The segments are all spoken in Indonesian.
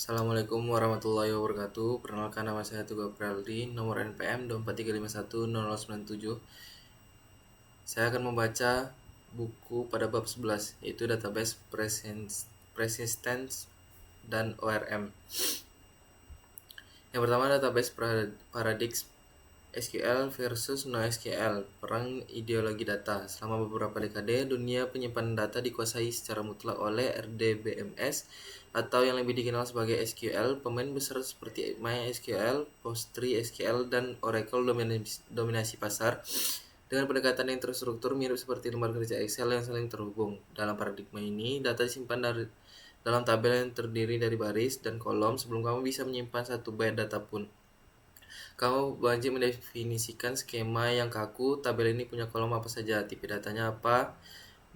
Assalamualaikum warahmatullahi wabarakatuh. Perkenalkan, nama saya Tugu Apraldi, nomor NPM 243510097. Saya akan membaca buku pada bab 11, yaitu database persistence dan ORM. Yang pertama, database paradigm SQL versus NoSQL, perang ideologi data. Selama beberapa dekade, dunia penyimpanan data dikuasai secara mutlak oleh RDBMS atau yang lebih dikenal sebagai SQL. Pemain besar seperti MySQL, PostgreSQL, dan Oracle dominasi pasar dengan pendekatan yang terstruktur mirip seperti lembar kerja Excel yang saling terhubung. Dalam paradigma ini, data disimpan dalam tabel yang terdiri dari baris dan kolom sebelum kamu bisa menyimpan satu byte data pun. Kamu wajib mendefinisikan skema yang kaku. Tabel ini punya kolom apa saja, tipe datanya apa,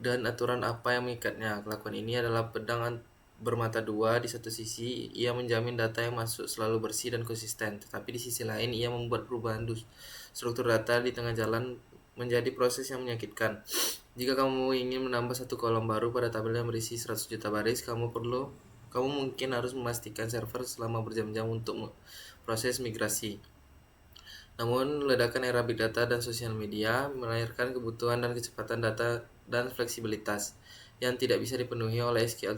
dan aturan apa yang mengikatnya. Kelakuan ini adalah pedang bermata dua. Di satu sisi, ia menjamin data yang masuk selalu bersih dan konsisten, tetapi di sisi lain, ia membuat perubahan struktur data di tengah jalan menjadi proses yang menyakitkan. Jika kamu ingin menambah satu kolom baru pada tabel yang berisi 100 juta baris, kamu mungkin harus memastikan server selama berjam-jam untuk proses migrasi. Namun, ledakan era big data dan sosial media melahirkan kebutuhan dan kecepatan data dan fleksibilitas yang tidak bisa dipenuhi oleh SQL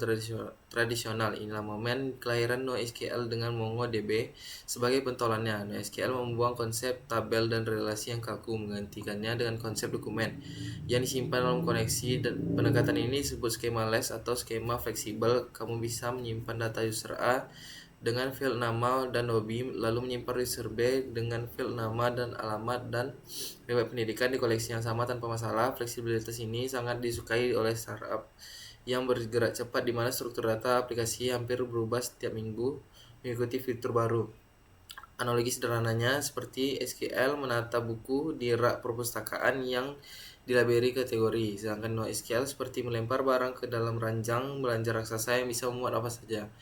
tradisional. Inilah momen kelahiran NoSQL dengan MongoDB sebagai pentolannya. NoSQL membuang konsep tabel dan relasi yang kaku, menggantikannya dengan konsep dokumen yang disimpan dalam koneksi, dan pendekatan ini disebut skema-less atau skema fleksibel. Kamu bisa menyimpan data user A dengan file nama dan hobi, lalu menyimpan user B dengan file nama dan alamat dan riwayat pendidikan di koleksi yang sama tanpa masalah. Fleksibilitas ini sangat disukai oleh startup yang bergerak cepat, di mana struktur data aplikasi hampir berubah setiap minggu mengikuti fitur baru. Analogi sederhananya seperti SQL menata buku di rak perpustakaan yang dilabeli kategori, sedangkan NoSQL seperti melempar barang ke dalam ranjang belanja raksasa yang bisa memuat apa saja.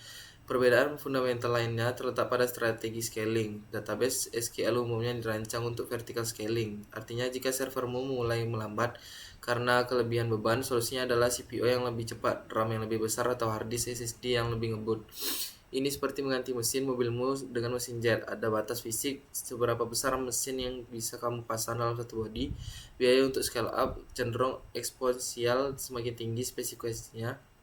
Perbedaan fundamental lainnya terletak pada strategi scaling. Database SQL umumnya dirancang untuk vertical scaling. Artinya, jika servermu mulai melambat karena kelebihan beban, solusinya adalah CPU yang lebih cepat, RAM yang lebih besar, atau hard disk SSD yang lebih ngebut. Ini seperti mengganti mesin mobilmu dengan mesin jet. Ada batas fisik seberapa besar mesin yang bisa kamu pasang dalam satu bodi. Biaya untuk scale up cenderung eksponensial semakin tinggi spesifikasinya.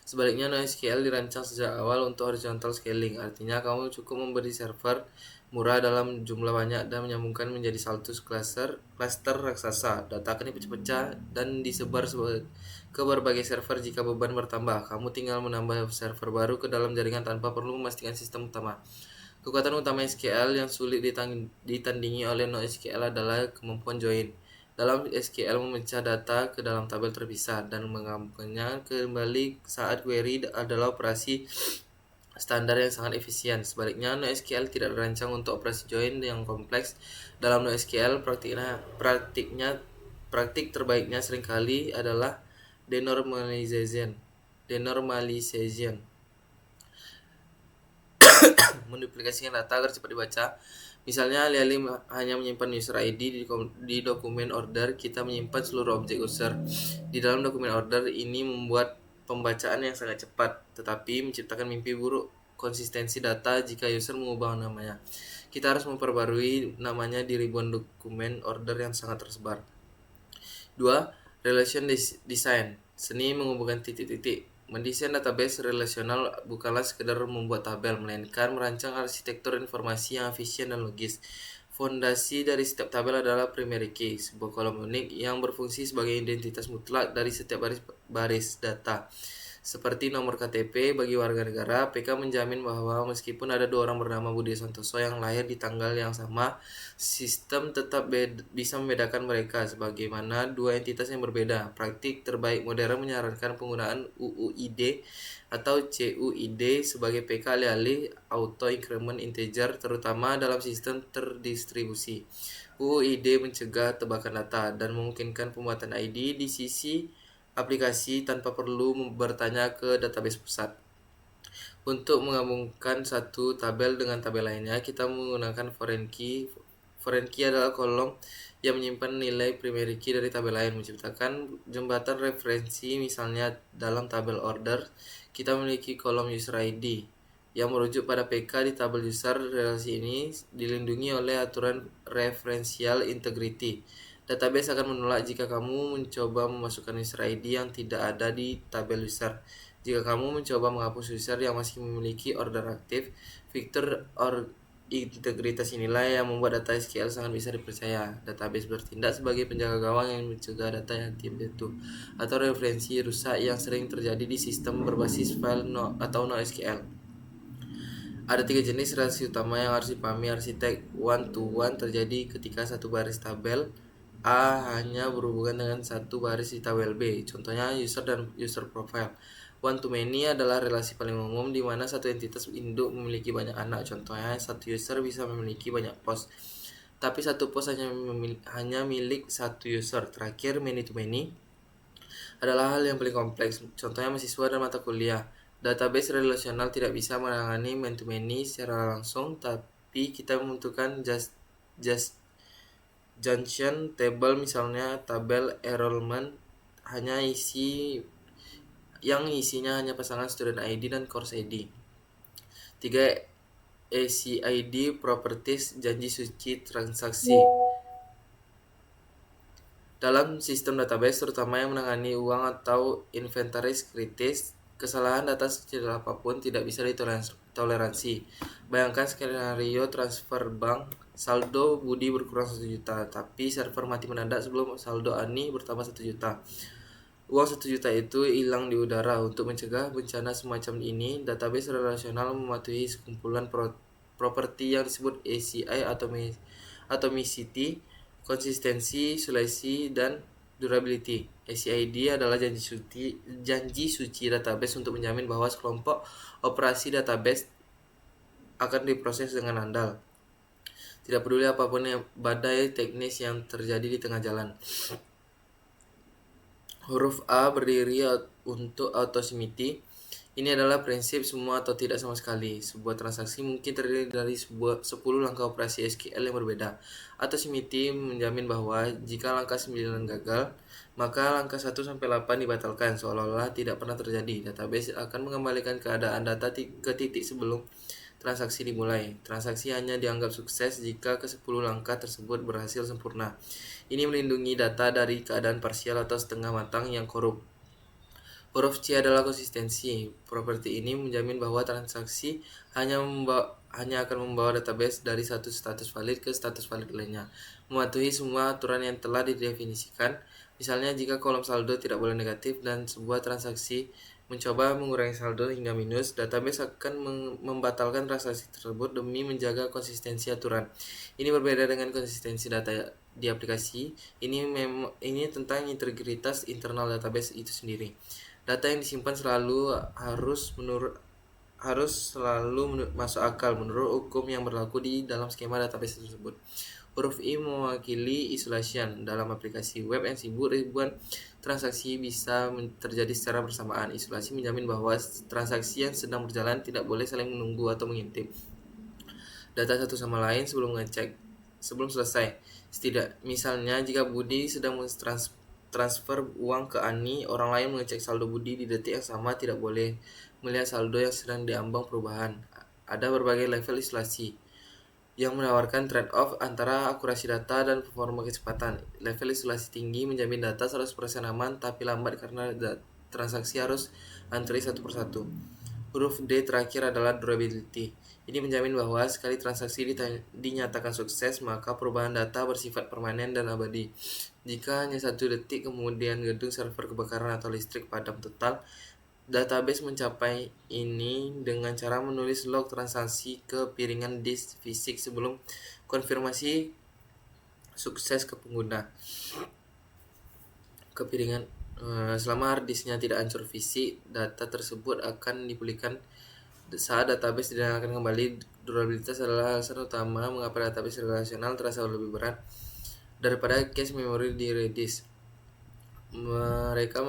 Sebaliknya, NoSQL dirancang sejak awal untuk horizontal scaling. Artinya, kamu cukup memberi server murah dalam jumlah banyak dan menyambungkan menjadi satu klaster raksasa. Data akan dipecah-pecah dan disebar ke berbagai server. Jika beban bertambah, kamu tinggal menambah server baru ke dalam jaringan tanpa perlu memastikan sistem utama. Kekuatan utama SQL yang sulit ditandingi oleh NoSQL adalah kemampuan join. Dalam SQL, memecah data ke dalam tabel terpisah dan menggabungkannya kembali saat query adalah operasi standar yang sangat efisien. Sebaliknya, NoSQL tidak dirancang untuk operasi join yang kompleks. Dalam NoSQL, praktik terbaiknya seringkali adalah denormalization. Menduplikasikan data agar cepat dibaca. Misalnya, alih-alih hanya menyimpan user ID di dokumen order, kita menyimpan seluruh objek user di dalam dokumen order. Ini membuat pembacaan yang sangat cepat, tetapi menciptakan mimpi buruk konsistensi data jika user mengubah namanya. Kita harus memperbarui namanya di ribuan dokumen order yang sangat tersebar. 2. Relation design. Seni menghubungkan titik-titik. Mendesain database relasional bukanlah sekedar membuat tabel, melainkan merancang arsitektur informasi yang efisien dan logis. Fondasi dari setiap tabel adalah primary key, sebuah kolom unik yang berfungsi sebagai identitas mutlak dari setiap baris data. Seperti nomor KTP bagi warga negara, PK menjamin bahwa meskipun ada dua orang bernama Budi Santoso yang lahir di tanggal yang sama, sistem tetap bisa membedakan mereka sebagaimana dua entitas yang berbeda. Praktik terbaik modern menyarankan penggunaan UUID atau CUID sebagai PK alih-alih auto increment integer, terutama dalam sistem terdistribusi. UUID mencegah tebakan data dan memungkinkan pembuatan ID di sisi aplikasi tanpa perlu bertanya ke database pusat. Untuk menggabungkan satu tabel dengan tabel lainnya, kita menggunakan foreign key. Foreign key adalah kolom yang menyimpan nilai primary key dari tabel lain, menciptakan jembatan referensi. Misalnya, dalam tabel order, kita memiliki kolom user ID yang merujuk pada PK di tabel user. Relasi ini dilindungi oleh aturan referential integrity. Database akan menolak jika kamu mencoba memasukkan user ID yang tidak ada di tabel user. Jika kamu mencoba menghapus user yang masih memiliki order aktif, fitur integritas inilah yang membuat data SQL sangat bisa dipercaya. Database bertindak sebagai penjaga gawang yang mencegah data yang tidak itu atau referensi rusak yang sering terjadi di sistem berbasis file atau NoSQL. Ada tiga jenis relasi utama yang harus dipahami arsitek. One to one terjadi ketika satu baris tabel A hanya berhubungan dengan satu baris di tabel B. Contohnya user dan user profile. One to many adalah relasi paling umum di mana satu entitas induk memiliki banyak anak. Contohnya satu user bisa memiliki banyak post, tapi satu post hanya milik satu user. Terakhir, many to many adalah hal yang paling kompleks, contohnya mahasiswa dan mata kuliah. Database relasional tidak bisa menangani man-to-many secara langsung, tapi kita membutuhkan just junction table, misalnya tabel enrollment yang isinya hanya pasangan student ID dan course ID. 3. ACID properties janji suci transaksi. Dalam sistem database, terutama yang menangani uang atau inventaris kritis, kesalahan data sekecil apapun tidak bisa ditoleransi. Bayangkan skenario transfer bank, saldo Budi berkurang 1 juta, tapi server mati mendadak sebelum saldo Ani bertambah 1 juta. Uang 1 juta itu hilang di udara. Untuk mencegah bencana semacam ini, database relasional mematuhi sekumpulan properti yang disebut ACI atau atomicity, konsistensi, seleksi, dan durability. ACID adalah janji suci database untuk menjamin bahwa sekelompok operasi database akan diproses dengan andal, tidak peduli apapun badai teknis yang terjadi di tengah jalan. Huruf A berdiri untuk autosymmetry. Ini adalah prinsip semua atau tidak sama sekali. Sebuah transaksi mungkin terdiri dari 10 langkah operasi SQL yang berbeda. Autosymmetry menjamin bahwa jika langkah 9 gagal, maka langkah 1 sampai 8 dibatalkan, seolah-olah tidak pernah terjadi. Database akan mengembalikan keadaan data ke titik sebelum transaksi dimulai. Transaksi hanya dianggap sukses jika ke-10 langkah tersebut berhasil sempurna. Ini melindungi data dari keadaan parsial atau setengah matang yang korup. Huruf C adalah konsistensi. Properti ini menjamin bahwa transaksi hanya akan membawa database dari satu status valid ke status valid lainnya, mematuhi semua aturan yang telah didefinisikan. Misalnya, jika kolom saldo tidak boleh negatif dan sebuah transaksi mencoba mengurangi saldo hingga minus, database akan membatalkan transaksi tersebut demi menjaga konsistensi aturan. Ini berbeda dengan konsistensi data di aplikasi. Ini tentang integritas internal database itu sendiri. Data yang disimpan harus selalu masuk akal menurut hukum yang berlaku di dalam skema database tersebut. Huruf I mewakili isolation. Dalam aplikasi web yang sibuk, ribuan transaksi bisa terjadi secara bersamaan. Isolasi menjamin bahwa transaksi yang sedang berjalan tidak boleh saling menunggu atau mengintip data satu sama lain sebelum selesai. Misalnya, jika Budi sedang transfer uang ke Ani, orang lain mengecek saldo Budi di detik yang sama tidak boleh melihat saldo yang sedang diambang perubahan. Ada berbagai level isolasi yang menawarkan trade-off antara akurasi data dan performa kecepatan. Level isolasi tinggi menjamin data 100% aman tapi lambat karena transaksi harus antri satu persatu. Huruf D terakhir adalah durability. Ini menjamin bahwa sekali transaksi dinyatakan sukses, maka perubahan data bersifat permanen dan abadi. Jika hanya 1 detik kemudian gedung server kebakaran atau listrik padam total, database mencapai ini dengan cara menulis log transaksi ke piringan disk fisik sebelum konfirmasi sukses ke pengguna. Selama hard disknya tidak hancur fisik, data tersebut akan dipulihkan saat database dinyalakan kembali. Durabilitas adalah alasan utama mengapa database relasional terasa lebih berat daripada cache memori di Redis. Mereka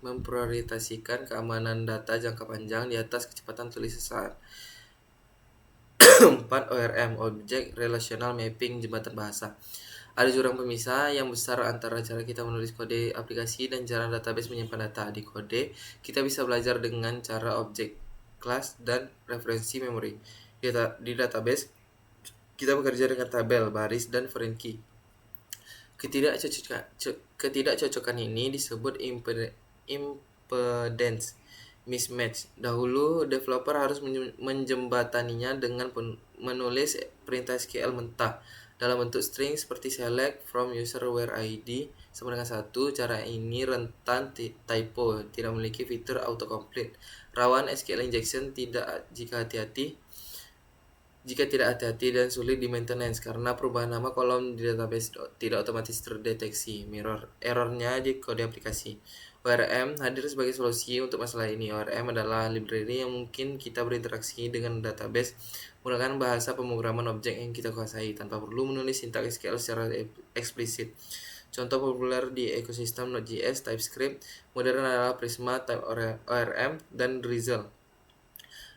memprioritaskan keamanan data jangka panjang di atas kecepatan tulis sesaat. 4. ORM, Object Relational Mapping, jembatan bahasa. Ada jurang pemisah yang besar antara cara kita menulis kode aplikasi dan cara database menyimpan data. Di kode, kita bisa belajar dengan cara object kelas, dan referensi memori. Di database, kita bekerja dengan tabel, baris, dan foreign key. Ketidakcocokan ini disebut impedance mismatch. Dahulu, developer harus menjembataninya dengan menulis perintah SQL mentah dalam bentuk string seperti select from user where ID sama dengan 1. Cara ini rentan typo, tidak memiliki fitur autocomplete, rawan SQL injection jika tidak hati-hati, dan sulit di maintenance karena perubahan nama kolom di database tidak otomatis terdeteksi. Errornya di kode aplikasi. ORM hadir sebagai solusi untuk masalah ini. ORM adalah library yang mungkin kita berinteraksi dengan database menggunakan bahasa pemrograman objek yang kita kuasai tanpa perlu menulis sintaks SQL secara eksplisit. Contoh populer di ekosistem Node.js, TypeScript modern adalah Prisma, Type ORM, dan Drizzle.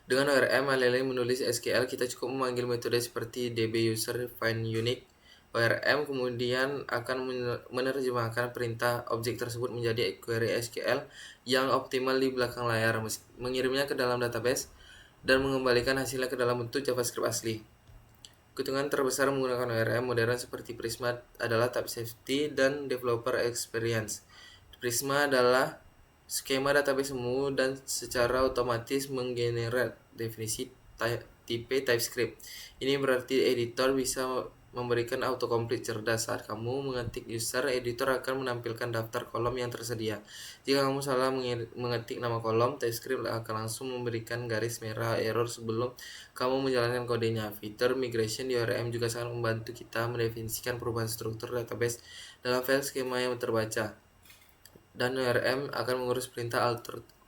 Dengan ORM alih-alih menulis SQL, kita cukup memanggil metode seperti dbuser find unique. ORM kemudian akan menerjemahkan perintah objek tersebut menjadi query SQL yang optimal di belakang layar, mengirimnya ke dalam database, dan mengembalikan hasilnya ke dalam bentuk JavaScript asli. Keuntungan terbesar menggunakan ORM modern seperti Prisma adalah type safety dan developer experience. Prisma adalah skema database semu dan secara otomatis menggenerate definisi tipe TypeScript. Ini berarti editor bisa memberikan autocomplete cerdas. Saat kamu mengetik user, editor akan menampilkan daftar kolom yang tersedia. Jika kamu salah mengetik nama kolom, TypeScript akan langsung memberikan garis merah error sebelum kamu menjalankan kodenya. Fitur migration di ORM juga sangat membantu kita mendefinisikan perubahan struktur database dalam file skema yang terbaca. Dan ORM akan mengurus perintah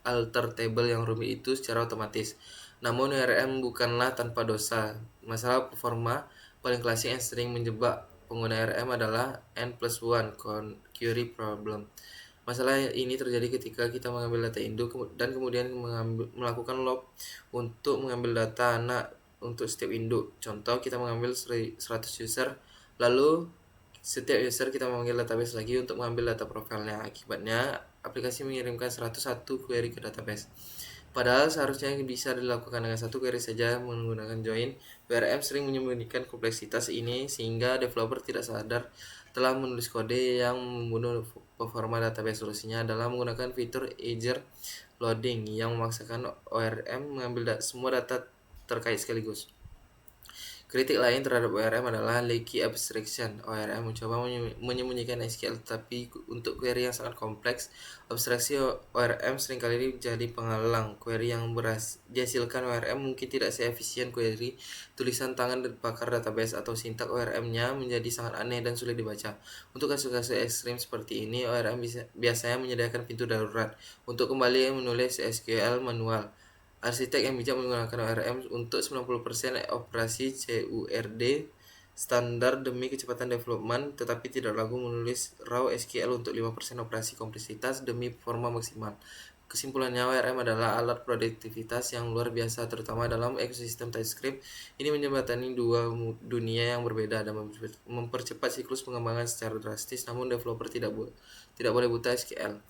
alter table yang rumit itu secara otomatis. Namun ORM bukanlah tanpa dosa. Masalah performa paling klasik yang sering menjebak pengguna ORM adalah N+1 query problem. Masalah ini terjadi ketika kita mengambil data induk dan kemudian melakukan loop untuk mengambil data anak untuk setiap induk. Contoh, kita mengambil 100 user, lalu setiap user kita memanggil database lagi untuk mengambil data profilnya. Akibatnya, aplikasi mengirimkan 101 query ke database. Padahal seharusnya bisa dilakukan dengan satu query saja menggunakan join. ORM sering menyembunyikan kompleksitas ini sehingga developer tidak sadar telah menulis kode yang membunuh performa database. Solusinya adalah menggunakan fitur eager loading yang memaksakan ORM mengambil semua data terkait sekaligus. Kritik lain terhadap ORM adalah leaky abstraction. ORM mencoba menyembunyikan SQL, tapi untuk query yang sangat kompleks, abstraksi ORM seringkali jadi penghalang. Query yang dihasilkan ORM mungkin tidak seefisien query tulisan tangan pakar database, atau sintaks ORM-nya menjadi sangat aneh dan sulit dibaca. Untuk kasus-kasus ekstrim seperti ini, ORM biasanya menyediakan pintu darurat untuk kembali menulis SQL manual. Arsitek yang bijak menggunakan ORM untuk 90% operasi CURD standar demi kecepatan development, tetapi tidak ragu menulis raw SQL untuk 5% operasi kompleksitas demi performa maksimal. Kesimpulannya, ORM adalah alat produktivitas yang luar biasa, terutama dalam ekosistem TypeScript. Ini menjembatani dua dunia yang berbeda dan mempercepat siklus pengembangan secara drastis, namun developer tidak boleh buta SQL.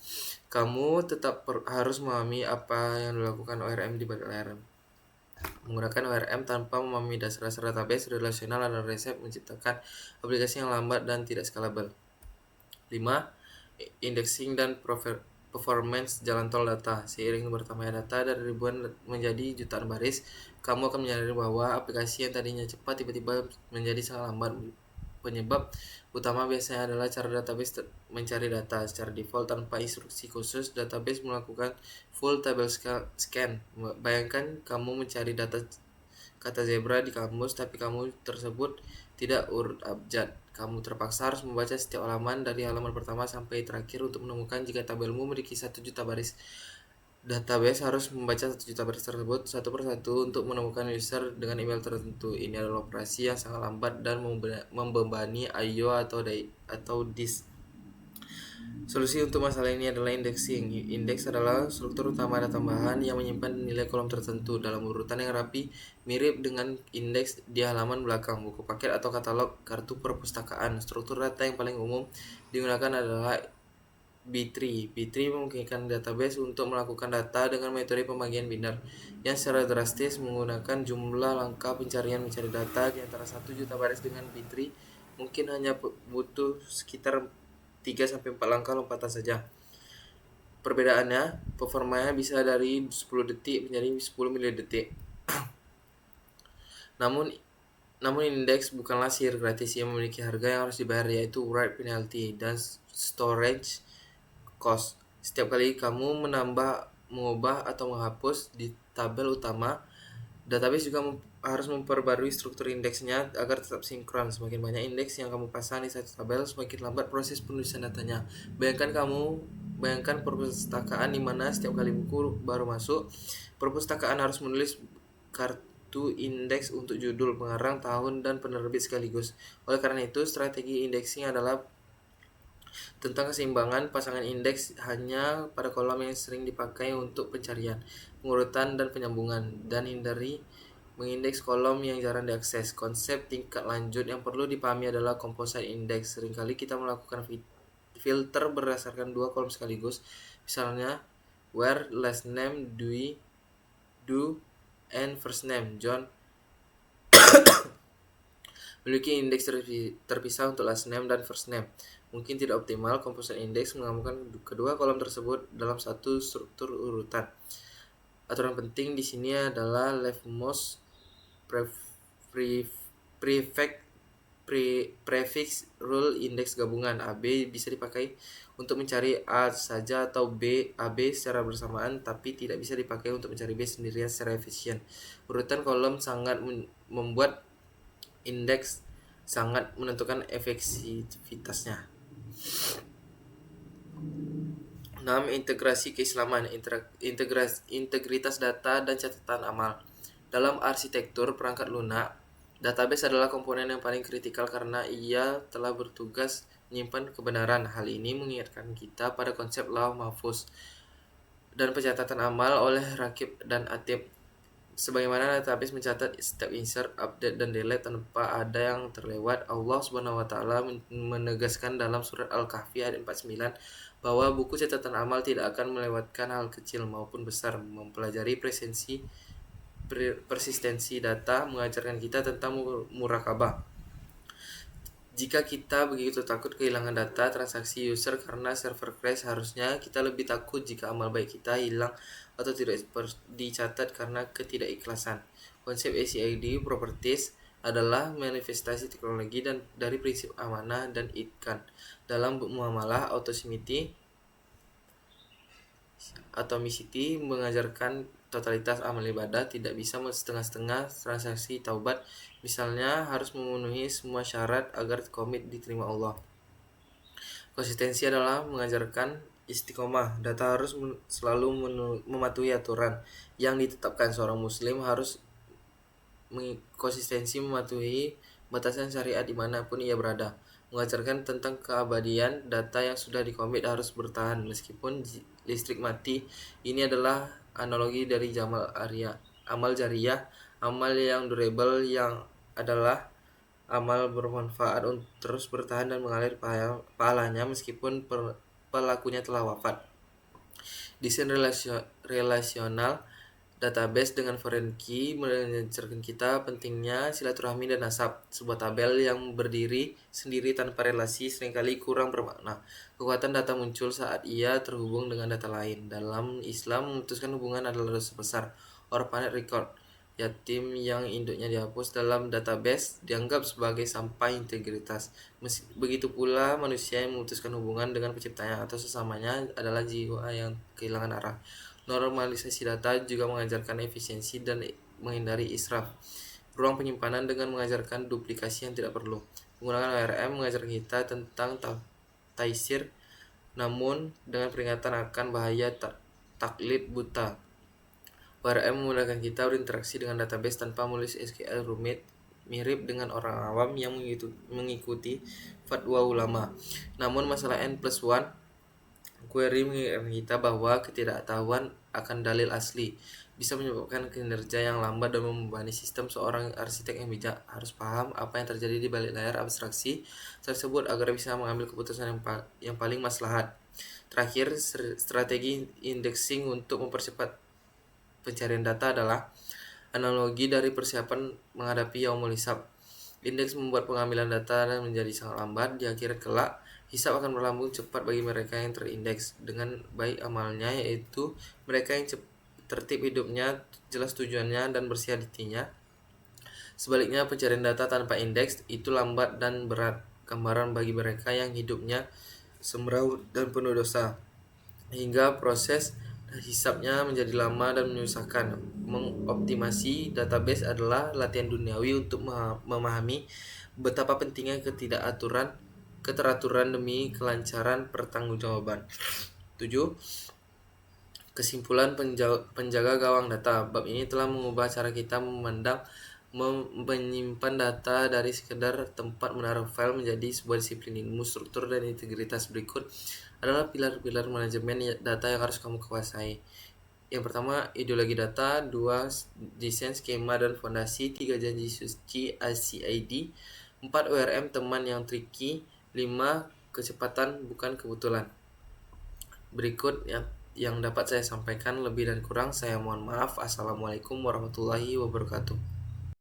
Kamu tetap harus memahami apa yang dilakukan ORM di balik layar. Menggunakan ORM tanpa memahami dasar-dasar database relasional adalah resep menciptakan aplikasi yang lambat dan tidak scalable. 5. Indexing dan performance jalan tol data. Seiring bertambahnya data dari ribuan menjadi jutaan baris, kamu akan menyadari bahwa aplikasi yang tadinya cepat tiba-tiba menjadi sangat lambat. Penyebab utama biasanya adalah cara database mencari data. Secara default, tanpa instruksi khusus, database melakukan full table scan. Bayangkan kamu mencari data kata zebra di kamus, tapi kamu tersebut tidak urut abjad. Kamu terpaksa harus membaca setiap halaman dari halaman pertama sampai terakhir untuk menemukan jika tabelmu memiliki 1 juta baris. Database harus membaca 1 juta baris tersebut satu persatu untuk menemukan user dengan email tertentu. Ini adalah operasi yang sangat lambat dan membebani I/O atau disk. Solusi untuk masalah ini adalah indexing. Indeks adalah struktur utama data tambahan yang menyimpan nilai kolom tertentu dalam urutan yang rapi, mirip dengan indeks di halaman belakang buku paket atau katalog kartu perpustakaan. Struktur data yang paling umum digunakan adalah B-tree memungkinkan database untuk melakukan data dengan metode pembagian biner yang secara drastis menggunakan jumlah langkah pencarian mencari data di antara 1 juta baris. Dengan B-tree mungkin hanya butuh sekitar 3-4 langkah lompatan saja. Perbedaannya, performanya bisa dari 10 detik menjadi 10 milidetik. Namun indeks bukanlah sihir gratis yang memiliki harga yang harus dibayar, yaitu write penalty dan storage cost. Setiap kali kamu menambah, mengubah, atau menghapus di tabel utama, database juga harus memperbarui struktur indeksnya agar tetap sinkron. Semakin banyak indeks yang kamu pasang di satu tabel, semakin lambat proses penulisan datanya. Bayangkan perpustakaan di mana setiap kali buku baru masuk, perpustakaan harus menulis kartu indeks untuk judul, pengarang, tahun, dan penerbit sekaligus. Oleh karena itu, strategi indexing adalah tentang keseimbangan pasangan indeks hanya pada kolom yang sering dipakai untuk pencarian, pengurutan, dan penyambungan, dan hindari mengindeks kolom yang jarang diakses. Konsep tingkat lanjut yang perlu dipahami adalah composite index. Seringkali kita melakukan filter berdasarkan 2 kolom sekaligus, misalnya where last name Dewey, do, and first name John memiliki indeks terpisah untuk last name dan first name. Mungkin tidak optimal composite index menggabungkan kedua kolom tersebut dalam satu struktur urutan. Aturan penting di sini adalah leftmost prefix rule indeks gabungan. AB bisa dipakai untuk mencari A saja atau AB secara bersamaan, tapi tidak bisa dipakai untuk mencari B sendirian secara efisien. Urutan kolom sangat membuat indeks sangat menentukan efektivitasnya. 6. Integrasi keislaman, integritas data dan catatan amal. Dalam arsitektur perangkat lunak, database adalah komponen yang paling kritikal karena ia telah bertugas menyimpan kebenaran. Hal ini mengingatkan kita pada konsep lauh mahfuz dan pencatatan amal oleh rakib dan atib. Sebagaimana database mencatat setiap insert, update, dan delete tanpa ada yang terlewat, Allah SWT menegaskan dalam surat Al-Kahfi ayat 49 bahwa buku catatan amal tidak akan melewatkan hal kecil maupun besar. Mempelajari persistensi data mengajarkan kita tentang murakabah. Jika kita begitu takut kehilangan data transaksi user karena server crash, harusnya kita lebih takut jika amal baik kita hilang atau tidak dicatat karena ketidakikhlasan. Konsep ACID Properties adalah manifestasi teknologi dan dari prinsip amanah dan itqan. Dalam muamalah, atomicity mengajarkan totalitas amal ibadah tidak bisa setengah-setengah. Transaksi taubat misalnya harus memenuhi semua syarat agar komit diterima Allah. Konsistensi adalah mengajarkan istiqomah. Data harus selalu mematuhi aturan yang ditetapkan. Seorang muslim harus konsistensi mematuhi batasan syariat dimanapun ia berada. Mengajarkan tentang keabadian, data yang sudah dikomit harus bertahan meskipun listrik mati. Ini adalah analogi dari amal jariyah, amal yang durable yang adalah amal bermanfaat untuk terus bertahan dan mengalir pahalanya meskipun pelakunya telah wafat. Desain relasional database dengan foreign key mengajarkan kita pentingnya silaturahmi dan nasab. Sebuah tabel yang berdiri sendiri tanpa relasi seringkali kurang bermakna. Kekuatan data muncul saat ia terhubung dengan data lain. Dalam Islam, memutuskan hubungan adalah dosa besar. Orphanage record, yatim yang induknya dihapus dalam database, dianggap sebagai sampah integritas. Begitu pula manusia yang memutuskan hubungan dengan penciptanya atau sesamanya adalah jiwa yang kehilangan arah. Normalisasi data juga mengajarkan efisiensi dan menghindari israf. Ruang penyimpanan dengan mengajarkan duplikasi yang tidak perlu. Menggunakan ORM mengajarkan kita tentang taisir, namun dengan peringatan akan bahaya taklid buta. ORM memudahkan kita berinteraksi dengan database tanpa menulis SQL rumit, mirip dengan orang awam yang mengikuti fatwa ulama. Namun masalah N+1 query mengingatkan kita bahwa ketidaktahuan akan dalil asli bisa menyebabkan kinerja yang lambat dan membebani sistem. Seorang arsitek yang bijak harus paham apa yang terjadi di balik layar abstraksi tersebut agar bisa mengambil keputusan yang paling maslahat. Terakhir, strategi indexing untuk mempercepat pencarian data adalah analogi dari persiapan menghadapi yaumul hisab. Indeks membuat pengambilan data menjadi sangat lambat. Di akhir kelak, hisab akan berlambung cepat bagi mereka yang terindeks dengan baik amalnya, yaitu mereka yang tertib hidupnya, jelas tujuannya, dan bersih hatinya. Sebaliknya, pencarian data tanpa indeks itu lambat dan berat, gambaran bagi mereka yang hidupnya semeraut dan penuh dosa, hingga proses hisabnya menjadi lama dan menyusahkan. Mengoptimasi database adalah latihan duniawi untuk memahami betapa pentingnya keteraturan demi kelancaran pertanggungjawaban. 7. Kesimpulan penjaga gawang data. Bab ini telah mengubah cara kita menyimpan data dari sekedar tempat menaruh file menjadi sebuah disiplin ilmu. Struktur dan integritas berikut adalah pilar-pilar manajemen data yang harus kamu kuasai. Yang pertama, ideologi data. 2. Desain skema dan fondasi. 3. Janji suci ICID. 4. ORM teman yang tricky. 5. Kecepatan bukan kebetulan. Berikut yang dapat saya sampaikan, lebih dan kurang saya mohon maaf. Assalamualaikum warahmatullahi wabarakatuh.